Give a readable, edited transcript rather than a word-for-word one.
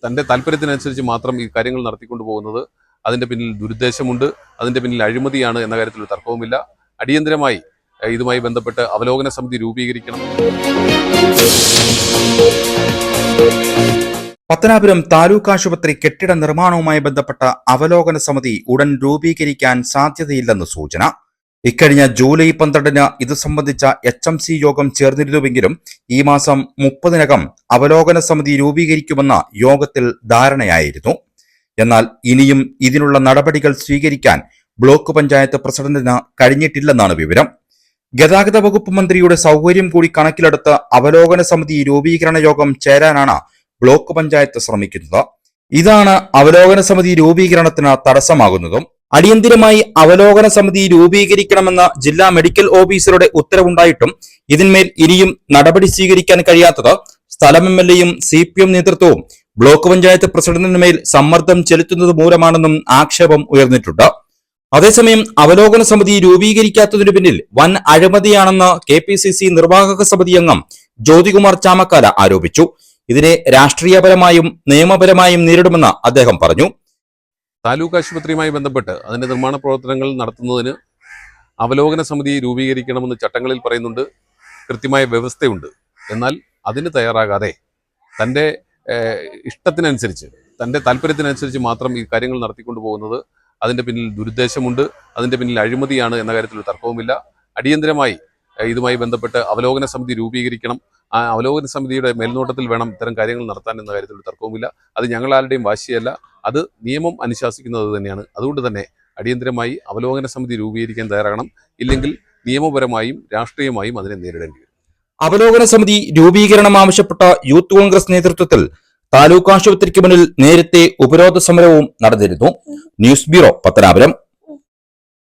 തൻ്റെ താല്പര്യത്തിനനുസരിച്ച് മാത്രം ഈ കാര്യങ്ങൾ നടത്തിക്കൊണ്ടു പോകുന്നത് അതിൻ്റെ പിന്നിൽ ദുരുദ്ദേശമുണ്ട്, അതിൻ്റെ പിന്നിൽ അഴിമതിയാണ് എന്ന കാര്യത്തിൽ തർക്കവുമില്ല. അടിയന്തരമായി ഇതുമായി ബന്ധപ്പെട്ട് അവലോകന സമിതി രൂപീകരിക്കണം. പത്തനാപുരം താലൂക്ക് ആശുപത്രി കെട്ടിട നിർമ്മാണവുമായി ബന്ധപ്പെട്ട അവലോകന സമിതി ഉടൻ രൂപീകരിക്കാൻ സാധ്യതയില്ലെന്ന് സൂചന. ഇക്കഴിഞ്ഞ ജൂലൈ 12 ഇത് സംബന്ധിച്ച HMC യോഗം ചേർന്നിരുന്നുവെങ്കിലും ഈ മാസം 30 അവലോകന സമിതി രൂപീകരിക്കുമെന്ന യോഗത്തിൽ ധാരണയായിരുന്നു. എന്നാൽ ഇനിയും ഇതിനുള്ള നടപടികൾ സ്വീകരിക്കാൻ ബ്ലോക്ക് പഞ്ചായത്ത് പ്രസിഡന്റിന് കഴിഞ്ഞിട്ടില്ലെന്നാണ് വിവരം. ഗതാഗത വകുപ്പ് മന്ത്രിയുടെ സൗകര്യം കൂടി കണക്കിലെടുത്ത് അവലോകന സമിതി രൂപീകരണ യോഗം ചേരാനാണ് ബ്ലോക്ക് പഞ്ചായത്ത് ശ്രമിക്കുന്നത്. ഇതാണ് അവലോകന സമിതി രൂപീകരണത്തിന് തടസ്സമാകുന്നതും. അടിയന്തിരമായി അവലോകന സമിതി രൂപീകരിക്കണമെന്ന ജില്ലാ മെഡിക്കൽ ഓഫീസറുടെ ഉത്തരവുണ്ടായിട്ടും ഇതിന്മേൽ ഇനിയും നടപടി സ്വീകരിക്കാൻ കഴിയാത്തത് സ്ഥലം MLAയും CPM നേതൃത്വവും ബ്ലോക്ക് പഞ്ചായത്ത് പ്രസിഡന്റിനുമേൽ സമ്മർദ്ദം ചെലുത്തുന്നത് മൂലമാണെന്നും ആക്ഷേപം ഉയർന്നിട്ടുണ്ട്. അതേസമയം അവലോകന സമിതി രൂപീകരിക്കാത്തതിനു പിന്നിൽ വൻ അഴിമതിയാണെന്ന് KPCC നിർവാഹക സമിതി അംഗം ജ്യോതികുമാർ ചാമക്കാല ആരോപിച്ചു. ഇതിനെ രാഷ്ട്രീയപരമായും നിയമപരമായും നേരിടുമെന്ന് അദ്ദേഹം പറഞ്ഞു. താലൂക്ക് ആശുപത്രിയുമായി ബന്ധപ്പെട്ട് അതിൻ്റെ നിർമ്മാണ പ്രവർത്തനങ്ങൾ നടത്തുന്നതിന് അവലോകന സമിതി രൂപീകരിക്കണമെന്ന് ചട്ടങ്ങളിൽ പറയുന്നുണ്ട്, കൃത്യമായ വ്യവസ്ഥയുണ്ട്. എന്നാൽ അതിന് തയ്യാറാകാതെ തൻ്റെ ഇഷ്ടത്തിനനുസരിച്ച്, തൻ്റെ താല്പര്യത്തിനനുസരിച്ച് മാത്രം ഈ കാര്യങ്ങൾ നടത്തിക്കൊണ്ടു പോകുന്നത് അതിൻ്റെ പിന്നിൽ ദുരുദ്ദേശമുണ്ട്, അതിൻ്റെ പിന്നിൽ അഴിമതിയാണ് എന്ന കാര്യത്തിൽ തർക്കവുമില്ല. അടിയന്തരമായി ഇതുമായി ബന്ധപ്പെട്ട് അവലോകന സമിതി രൂപീകരിക്കണം. ആ അവലോകന സമിതിയുടെ മേൽനോട്ടത്തിൽ വേണം ഇത്തരം കാര്യങ്ങൾ നടത്താൻ എന്ന കാര്യത്തിൽ തർക്കവുമില്ല. അത് ഞങ്ങളാരുടെയും വാശിയല്ല, അത് നിയമം അനുശാസിക്കുന്നത് തന്നെയാണ്. അതുകൊണ്ട് തന്നെ അടിയന്തരമായി അവലോകന സമിതി രൂപീകരിക്കാൻ തയ്യാറാകണം. ഇല്ലെങ്കിൽ നിയമപരമായും രാഷ്ട്രീയമായും അതിനെ നേരിടേണ്ടി വരും. അവലോകന സമിതി രൂപീകരണം ആവശ്യപ്പെട്ട യൂത്ത് കോൺഗ്രസ് നേതൃത്വത്തിൽ താലൂക്ക് ആശുപത്രിക്ക് മുന്നിൽ നേരത്തെ ഉപരോധ സമരവും നടന്നിരുന്നു. News bureau, Pathanapuram.